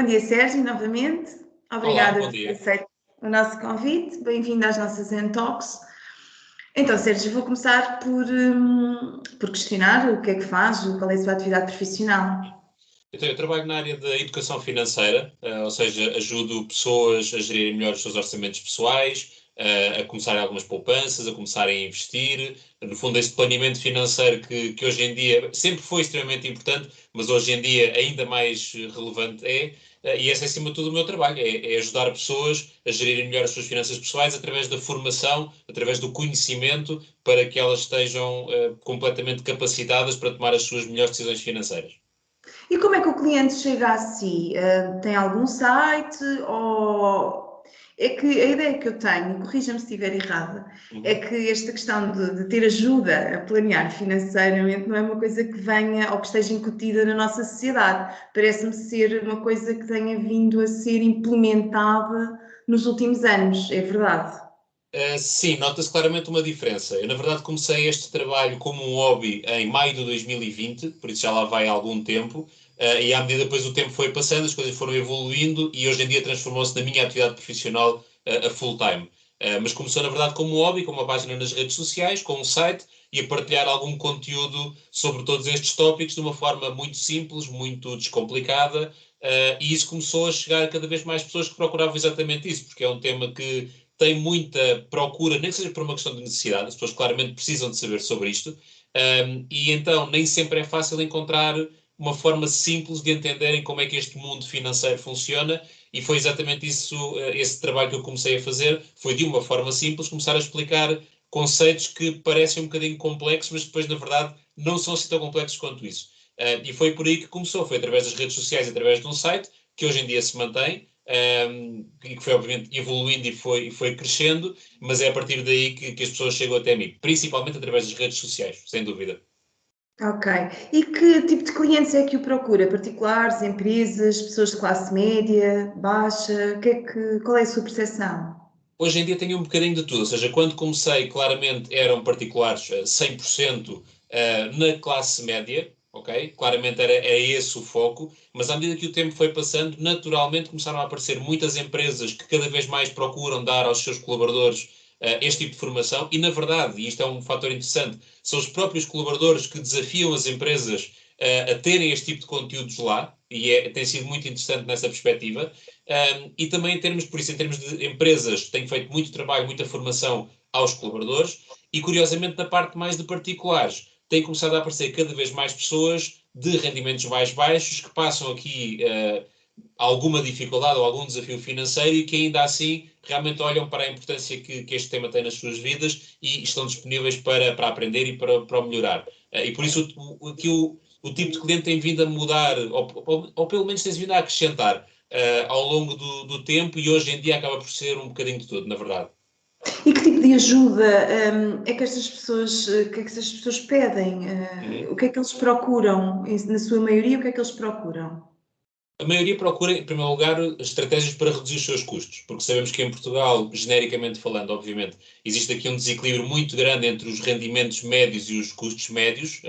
dia, Sérgio, novamente. Olá, Obrigada bom por ter dia. aceito o nosso convite. Bem-vindo às nossas Talks. Então, Sérgio, vou começar por questionar o que é que faz, qual é a sua atividade profissional. Então, eu trabalho na área da educação financeira, ou seja, ajudo pessoas a gerirem melhor os seus orçamentos pessoais, a começarem algumas poupanças, a começarem a investir. No fundo, este planeamento financeiro que hoje em dia sempre foi extremamente importante, mas hoje em dia ainda mais relevante e esse é acima de tudo o meu trabalho, é ajudar pessoas a gerirem melhor as suas finanças pessoais através da formação, através do conhecimento, para que elas estejam completamente capacitadas para tomar as suas melhores decisões financeiras. E como é que o cliente chega a si? Tem algum site ou... É que a ideia que eu tenho, corrija-me se estiver errada, é Uhum. que esta questão de ter ajuda a planear financeiramente não é uma coisa que venha ou que esteja incutida na nossa sociedade. Parece-me ser uma coisa que tenha vindo a ser implementada nos últimos anos, é verdade? Sim, nota-se claramente uma diferença. Eu, na verdade, comecei este trabalho como um hobby em maio de 2020, por isso já lá vai há algum tempo, e à medida que depois o tempo foi passando, as coisas foram evoluindo e hoje em dia transformou-se na minha atividade profissional a full-time. Mas começou, na verdade, como um hobby, com uma página nas redes sociais, com um site e a partilhar algum conteúdo sobre todos estes tópicos de uma forma muito simples, muito descomplicada, e isso começou a chegar a cada vez mais pessoas que procuravam exatamente isso, porque é um tema que tem muita procura, nem que seja por uma questão de necessidade, as pessoas claramente precisam de saber sobre isto, e então nem sempre é fácil encontrar uma forma simples de entenderem como é que este mundo financeiro funciona, e foi exatamente isso, esse trabalho que eu comecei a fazer, foi de uma forma simples, começar a explicar conceitos que parecem um bocadinho complexos, mas depois, na verdade, não são assim tão complexos quanto isso. E foi por aí que começou, foi através das redes sociais, através de um site, que hoje em dia se mantém, e que foi obviamente evoluindo e foi crescendo, mas é a partir daí que as pessoas chegam até mim, principalmente através das redes sociais, sem dúvida. Ok. E que tipo de clientes é que o procura? Particulares, empresas, pessoas de classe média, baixa? Qual é a sua percepção? Hoje em dia tenho um bocadinho de tudo, ou seja, quando comecei, claramente eram particulares 100% na classe média, ok? Claramente era esse o foco, mas à medida que o tempo foi passando, naturalmente começaram a aparecer muitas empresas que cada vez mais procuram dar aos seus colaboradores este tipo de formação e, na verdade, e isto é um fator interessante, são os próprios colaboradores que desafiam as empresas a terem este tipo de conteúdos lá, e tem sido muito interessante nessa perspectiva. E também em termos, por isso, em termos de empresas, tenho feito muito trabalho, muita formação aos colaboradores e, curiosamente, na parte mais de particulares, tem começado a aparecer cada vez mais pessoas de rendimentos mais baixos que passam aqui alguma dificuldade ou algum desafio financeiro e que ainda assim realmente olham para a importância que este tema tem nas suas vidas e estão disponíveis para aprender e para o melhorar. E por isso o tipo de cliente tem vindo a mudar, ou pelo menos tem vindo a acrescentar ao longo do tempo e hoje em dia acaba por ser um bocadinho de tudo, na verdade. E que tipo de ajuda é que o que é que estas pessoas pedem? Uhum. O que é que eles procuram? Na sua maioria, o que é que eles procuram? A maioria procura, em primeiro lugar, estratégias para reduzir os seus custos, porque sabemos que em Portugal, genericamente falando, obviamente, existe aqui um desequilíbrio muito grande entre os rendimentos médios e os custos médios.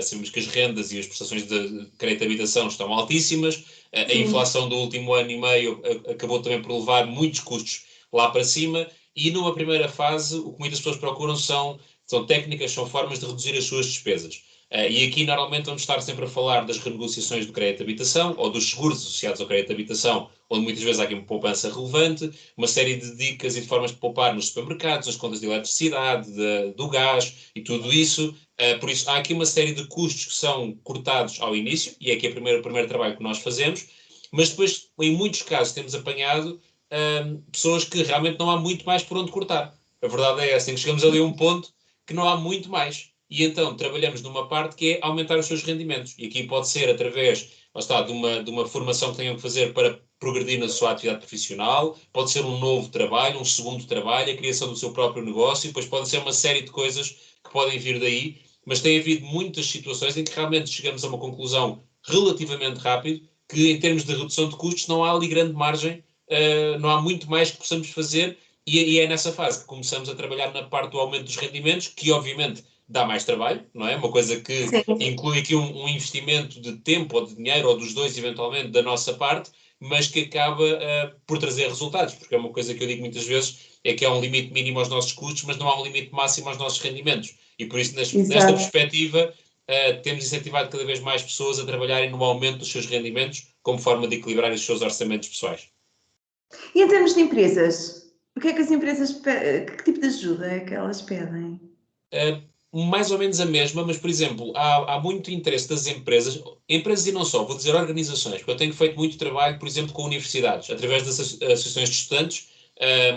Sabemos que as rendas e as prestações de crédito de habitação estão altíssimas. A Sim. inflação do último ano e meio acabou também por levar muitos custos lá para cima. E numa primeira fase, o que muitas pessoas procuram são técnicas, são formas de reduzir as suas despesas. E aqui normalmente vamos estar sempre a falar das renegociações do crédito de habitação ou dos seguros associados ao crédito de habitação, onde muitas vezes há aqui uma poupança relevante, uma série de dicas e de formas de poupar nos supermercados, as contas de eletricidade, do gás e tudo isso. Por isso há aqui uma série de custos que são cortados ao início, e é aqui o primeiro trabalho que nós fazemos, mas depois, em muitos casos, temos apanhado pessoas que realmente não há muito mais por onde cortar. A verdade é essa, em que chegamos ali a um ponto que não há muito mais. E então trabalhamos numa parte que é aumentar os seus rendimentos. E aqui pode ser através, lá está, de uma formação que tenham que fazer para progredir na sua atividade profissional, pode ser um novo trabalho, um segundo trabalho, a criação do seu próprio negócio, e depois pode ser uma série de coisas que podem vir daí, mas tem havido muitas situações em que realmente chegamos a uma conclusão relativamente rápido, que em termos de redução de custos não há ali grande margem, não há muito mais que possamos fazer, e é nessa fase que começamos a trabalhar na parte do aumento dos rendimentos, que obviamente dá mais trabalho, não é? Uma coisa que Sim. inclui aqui um investimento de tempo ou de dinheiro, ou dos dois eventualmente, da nossa parte, mas que acaba por trazer resultados, porque é uma coisa que eu digo muitas vezes, é que há um limite mínimo aos nossos custos, mas não há um limite máximo aos nossos rendimentos. E por isso, nesta Exato. perspectiva, temos incentivado cada vez mais pessoas a trabalharem no aumento dos seus rendimentos como forma de equilibrar os seus orçamentos pessoais. E em termos de empresas, o que é que as empresas, que tipo de ajuda é que elas pedem? Mais ou menos a mesma, mas, por exemplo, há muito interesse das empresas e não só, vou dizer organizações, porque eu tenho feito muito trabalho, por exemplo, com universidades, através das associações de estudantes,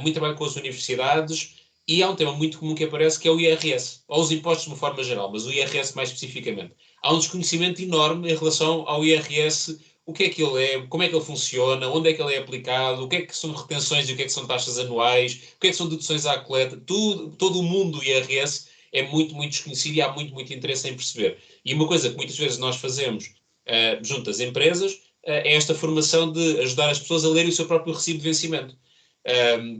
muito trabalho com as universidades, e há um tema muito comum que aparece, que é o IRS, ou os impostos de uma forma geral, mas o IRS mais especificamente. Há um desconhecimento enorme em relação ao IRS, o que é que ele é, como é que ele funciona, onde é que ele é aplicado, o que é que são retenções e o que é que são taxas anuais, o que é que são deduções à coleta, todo o mundo do IRS é muito, muito desconhecido e há muito, muito interesse em perceber. E uma coisa que muitas vezes nós fazemos junto às empresas é esta formação de ajudar as pessoas a lerem o seu próprio recibo de vencimento.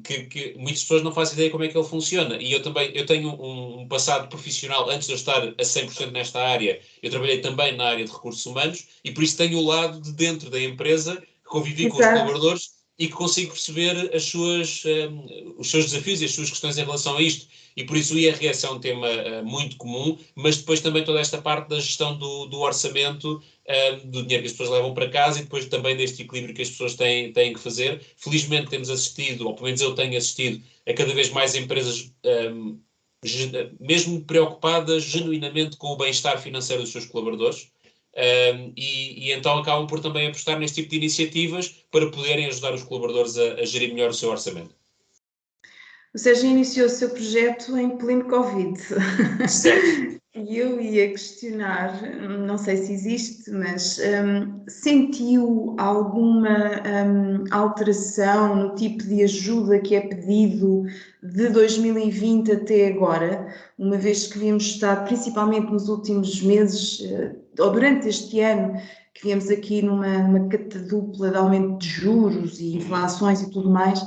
Que muitas pessoas não fazem ideia como é que ele funciona. E eu tenho um passado profissional, antes de eu estar a 100% nesta área, eu trabalhei também na área de recursos humanos e por isso tenho o lado de dentro da empresa, que convivi com os Exato. colaboradores e que consigo perceber os seus desafios e as suas questões em relação a isto. E por isso o IRS é um tema muito comum, mas depois também toda esta parte da gestão do orçamento, do dinheiro que as pessoas levam para casa e depois também deste equilíbrio que as pessoas têm que fazer. Felizmente temos assistido, ou pelo menos eu tenho assistido, a cada vez mais empresas mesmo preocupadas genuinamente com o bem-estar financeiro dos seus colaboradores. E então acabam por também apostar neste tipo de iniciativas para poderem ajudar os colaboradores a gerir melhor o seu orçamento. O Sérgio iniciou o seu projeto em pleno Covid. Certo. E eu ia questionar, não sei se existe, mas sentiu alguma alteração no tipo de ajuda que é pedido de 2020 até agora, uma vez que vimos estar, principalmente nos últimos meses, ou durante este ano, que viemos aqui numa catadupla de aumento de juros e inflações e tudo mais.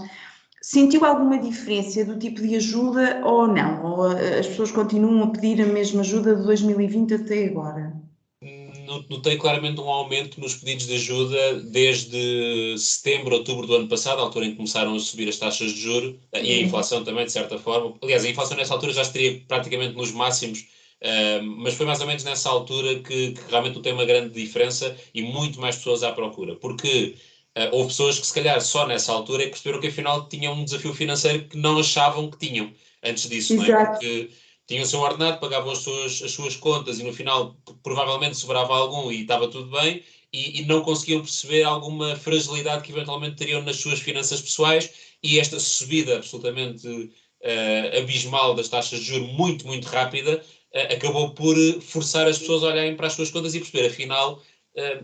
Sentiu alguma diferença do tipo de ajuda ou não? Ou as pessoas continuam a pedir a mesma ajuda de 2020 até agora? Notei claramente um aumento nos pedidos de ajuda desde setembro, outubro do ano passado, a altura em que começaram a subir as taxas de juros e a inflação também, de certa forma. Aliás, a inflação nessa altura já estaria praticamente nos máximos, mas foi mais ou menos nessa altura que realmente tem uma grande diferença e muito mais pessoas à procura. Porque houve pessoas que, se calhar, só nessa altura é que perceberam que afinal tinham um desafio financeiro que não achavam que tinham antes disso, não é? Exato. Porque tinham o seu ordenado, pagavam as suas contas e no final provavelmente sobrava algum e estava tudo bem e não conseguiam perceber alguma fragilidade que eventualmente teriam nas suas finanças pessoais e esta subida absolutamente abismal das taxas de juros muito, muito rápida acabou por forçar as pessoas a olharem para as suas contas e perceber, afinal,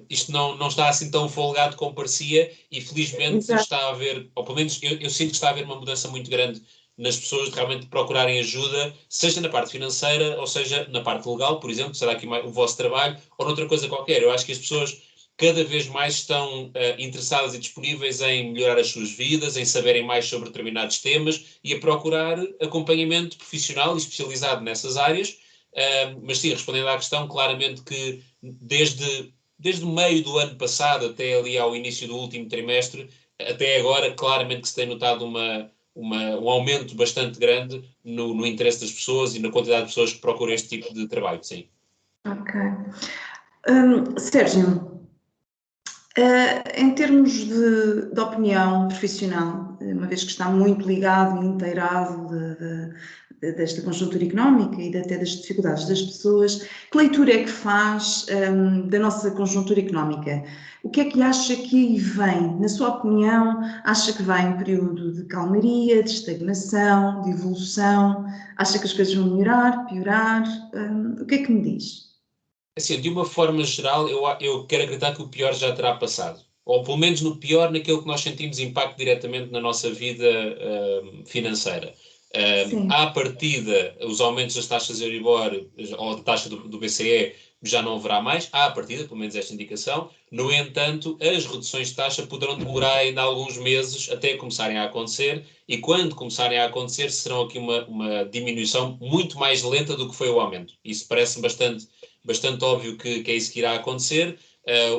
isto não está assim tão folgado como parecia e felizmente Exato. está a haver, ou pelo menos eu sinto que está a haver uma mudança muito grande nas pessoas de realmente procurarem ajuda, seja na parte financeira ou seja na parte legal, por exemplo, será aqui o vosso trabalho ou noutra coisa qualquer. Eu acho que as pessoas cada vez mais estão interessadas e disponíveis em melhorar as suas vidas, em saberem mais sobre determinados temas e a procurar acompanhamento profissional e especializado nessas áreas. Mas sim, respondendo à questão, claramente que desde o meio do ano passado até ali ao início do último trimestre, até agora, claramente que se tem notado um aumento bastante grande no interesse das pessoas e na quantidade de pessoas que procuram este tipo de trabalho, sim. Ok. Sérgio, em termos de opinião profissional, uma vez que está muito ligado e inteirado desta conjuntura económica e até das dificuldades das pessoas, que leitura é que faz da nossa conjuntura económica? O que é que acha que aí vem? Na sua opinião, acha que vem um período de calmaria, de estagnação, de evolução? Acha que as coisas vão melhorar, piorar? O que é que me diz? Assim, de uma forma geral, eu quero acreditar que o pior já terá passado. Ou pelo menos no pior, naquilo que nós sentimos impacto diretamente na nossa vida financeira. Sim. À partida, os aumentos das taxas Euribor ou da taxa do BCE já não haverá mais. À partida, pelo menos esta indicação. No entanto, as reduções de taxa poderão demorar ainda alguns meses até começarem a acontecer. E quando começarem a acontecer, serão aqui uma diminuição muito mais lenta do que foi o aumento. Isso parece bastante óbvio que é isso que irá acontecer,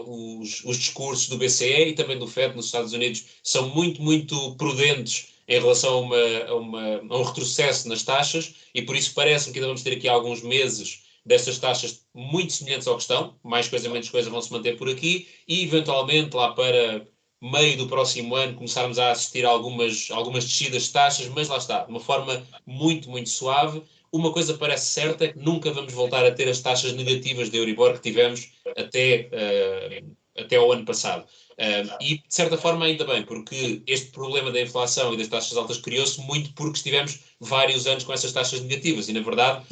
os discursos do BCE e também do FED nos Estados Unidos são muito, muito prudentes em relação a um retrocesso nas taxas, e por isso parece-me que ainda vamos ter aqui alguns meses destas taxas muito semelhantes ao que estão, mais coisa menos coisa vão se manter por aqui, e eventualmente lá para meio do próximo ano começarmos a assistir a algumas descidas de taxas, mas lá está, de uma forma muito, muito suave. Uma coisa parece certa, é que nunca vamos voltar a ter as taxas negativas de Euribor que tivemos até ao ano passado. E, de certa forma, ainda bem, porque este problema da inflação e das taxas altas criou-se muito porque estivemos vários anos com essas taxas negativas e, na verdade,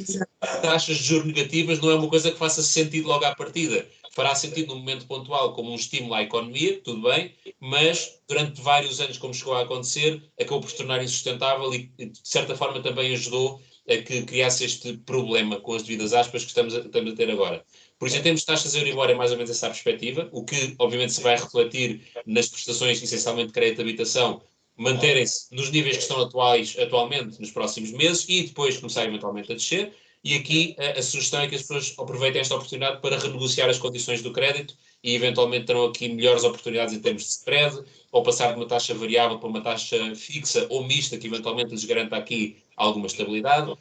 taxas de juros negativas não é uma coisa que faça sentido logo à partida. Fará sentido num momento pontual como um estímulo à economia, tudo bem, mas durante vários anos, como chegou a acontecer, acabou por se tornar insustentável e, de certa forma, também ajudou a que criasse este problema, com as devidas aspas, que estamos a ter agora. Por isso, em termos de taxas Euribor, é mais ou menos essa a perspectiva, o que, obviamente, se vai refletir nas prestações, essencialmente de crédito de habitação, manterem-se nos níveis que estão atualmente nos próximos meses e depois começar eventualmente a descer. E aqui a sugestão é que as pessoas aproveitem esta oportunidade para renegociar as condições do crédito e eventualmente terão aqui melhores oportunidades em termos de spread, ou passar de uma taxa variável para uma taxa fixa ou mista, que eventualmente lhes garanta aqui alguma estabilidade.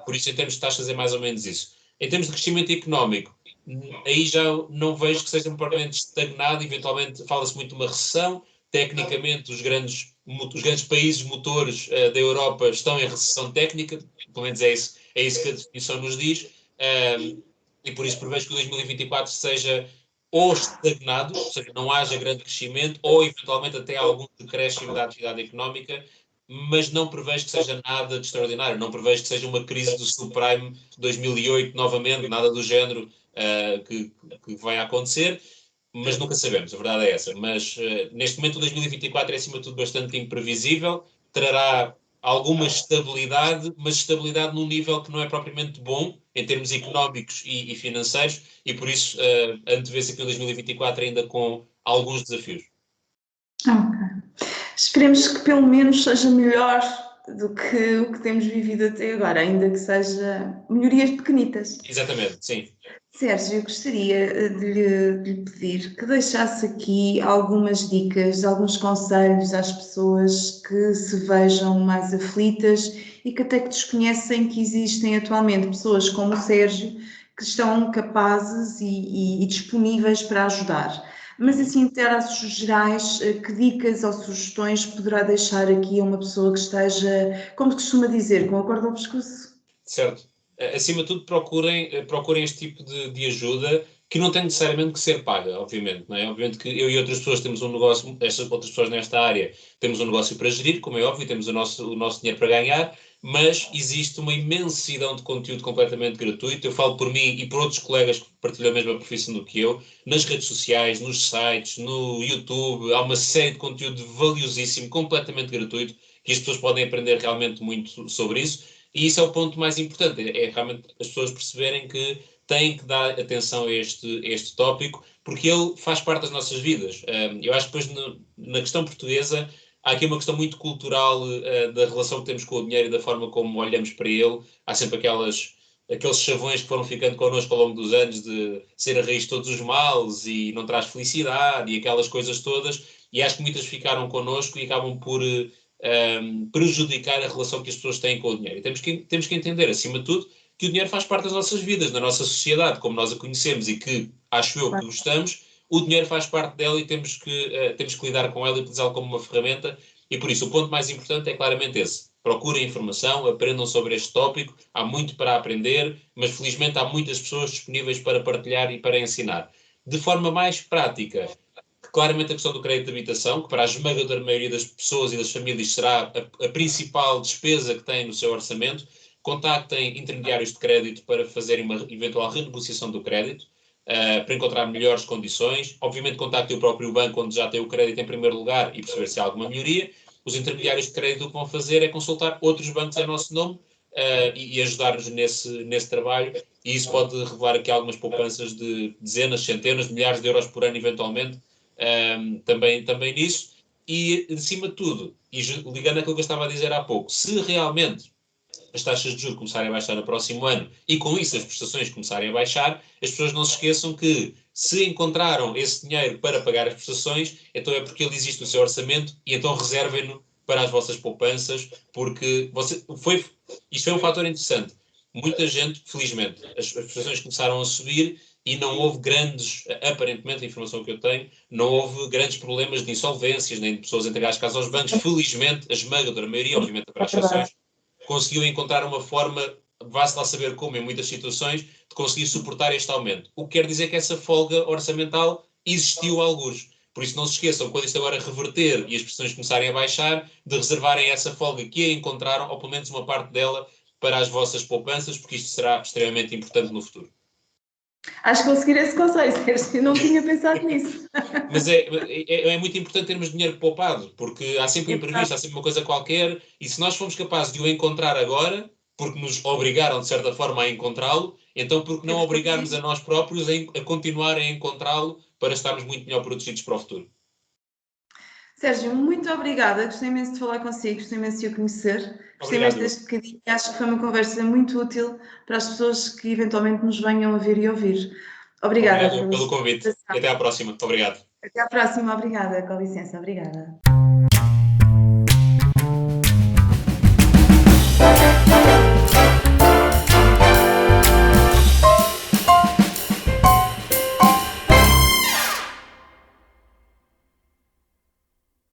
Por isso, em termos de taxas, é mais ou menos isso. Em termos de crescimento económico, aí já não vejo que seja propriamente estagnado, eventualmente fala-se muito de uma recessão. Tecnicamente, os grandes países motores da Europa estão em recessão técnica, pelo menos é isso que a definição nos diz, e por isso prevejo que o 2024 seja ou estagnado, ou seja, não haja grande crescimento, ou eventualmente até algum decréscimo da atividade económica, mas não prevejo que seja nada de extraordinário, não prevejo que seja uma crise do subprime de 2008 novamente, nada do género que vai acontecer, mas nunca sabemos, a verdade é essa. Mas neste momento o 2024 é acima de tudo bastante imprevisível, trará alguma estabilidade, mas estabilidade num nível que não é propriamente bom em termos económicos e financeiros, e por isso antevê-se aqui o 2024 ainda com alguns desafios. Ok. Esperemos que pelo menos seja melhor do que o que temos vivido até agora, ainda que seja melhorias pequenitas. Exatamente, sim. Sérgio, eu gostaria de lhe pedir que deixasse aqui algumas dicas, alguns conselhos às pessoas que se vejam mais aflitas e que até que desconhecem que existem atualmente pessoas como o Sérgio que estão capazes e disponíveis para ajudar. Mas assim, em traços gerais, que dicas ou sugestões poderá deixar aqui a uma pessoa que esteja, como se costuma dizer, com a corda ao pescoço? Certo. Acima de tudo, procurem este tipo de ajuda, que não tem necessariamente que ser paga, obviamente, não é? Obviamente que eu e outras pessoas temos um negócio, estas outras pessoas nesta área, temos um negócio para gerir, como é óbvio, temos o nosso dinheiro para ganhar, mas existe uma imensidão de conteúdo completamente gratuito. Eu falo por mim e por outros colegas que partilham a mesma profissão do que eu, nas redes sociais, nos sites, no YouTube, há uma série de conteúdo valiosíssimo, completamente gratuito, que as pessoas podem aprender realmente muito sobre isso. E isso é o ponto mais importante, é realmente as pessoas perceberem que têm que dar atenção a este tópico, porque ele faz parte das nossas vidas. Eu acho que depois na questão portuguesa há aqui uma questão muito cultural da relação que temos com o dinheiro e da forma como olhamos para ele. Há sempre aqueles chavões que foram ficando connosco ao longo dos anos de ser a raiz de todos os males e não traz felicidade e aquelas coisas todas, e acho que muitas ficaram connosco e acabam por prejudicar a relação que as pessoas têm com o dinheiro. E temos que entender, acima de tudo, que o dinheiro faz parte das nossas vidas, da nossa sociedade, como nós a conhecemos e que, acho eu, que gostamos, o dinheiro faz parte dela e temos que lidar com ela e utilizá-la como uma ferramenta. E por isso, o ponto mais importante é claramente esse. Procurem informação, aprendam sobre este tópico, há muito para aprender, mas felizmente há muitas pessoas disponíveis para partilhar e para ensinar. De forma mais prática, claramente a questão do crédito de habitação, que para a esmagadora maioria das pessoas e das famílias será a principal despesa que têm no seu orçamento. Contactem intermediários de crédito para fazerem uma eventual renegociação do crédito, para encontrar melhores condições. Obviamente contactem o próprio banco onde já tem o crédito em primeiro lugar e perceber se há alguma melhoria. Os intermediários de crédito o que vão fazer é consultar outros bancos em nosso nome e ajudar-nos nesse trabalho, e isso pode revelar aqui algumas poupanças de dezenas, centenas, milhares de euros por ano eventualmente, também nisso. E, acima de tudo, e ligando àquilo que eu estava a dizer há pouco, se realmente as taxas de juros começarem a baixar no próximo ano e com isso as prestações começarem a baixar, as pessoas não se esqueçam que se encontraram esse dinheiro para pagar as prestações, então é porque ele existe no seu orçamento e então reservem-no para as vossas poupanças, porque isto foi um fator interessante. Muita gente, felizmente, as prestações começaram a subir e não houve aparentemente, a informação que eu tenho, não houve grandes problemas de insolvências, nem de pessoas entregar as casas aos bancos. Felizmente, a esmagadora maioria, obviamente, para as exceções, conseguiu encontrar uma forma, vá-se lá saber como, em muitas situações, de conseguir suportar este aumento. O que quer dizer que essa folga orçamental existiu a algures. Por isso, não se esqueçam, quando isto agora reverter e as pressões começarem a baixar, de reservarem essa folga que a encontraram, ou pelo menos uma parte dela, para as vossas poupanças, porque isto será extremamente importante no futuro. Acho que vou seguir esse conselho, Sérgio, não tinha pensado nisso. Mas é muito importante termos dinheiro poupado, porque há sempre um imprevisto, há sempre uma coisa qualquer, e se nós formos capazes de o encontrar agora, porque nos obrigaram de certa forma a encontrá-lo, então por que não obrigarmos a nós próprios a continuar a encontrá-lo para estarmos muito melhor protegidos para o futuro? Sérgio, muito obrigada. Gostei imenso de falar consigo, gostei imenso de o conhecer. Gostei imenso deste bocadinho. Acho que foi uma conversa muito útil para as pessoas que eventualmente nos venham a ver e ouvir. Obrigada pelo convite. E até à próxima. Obrigado. Até à próxima. Obrigada. Com licença. Obrigada.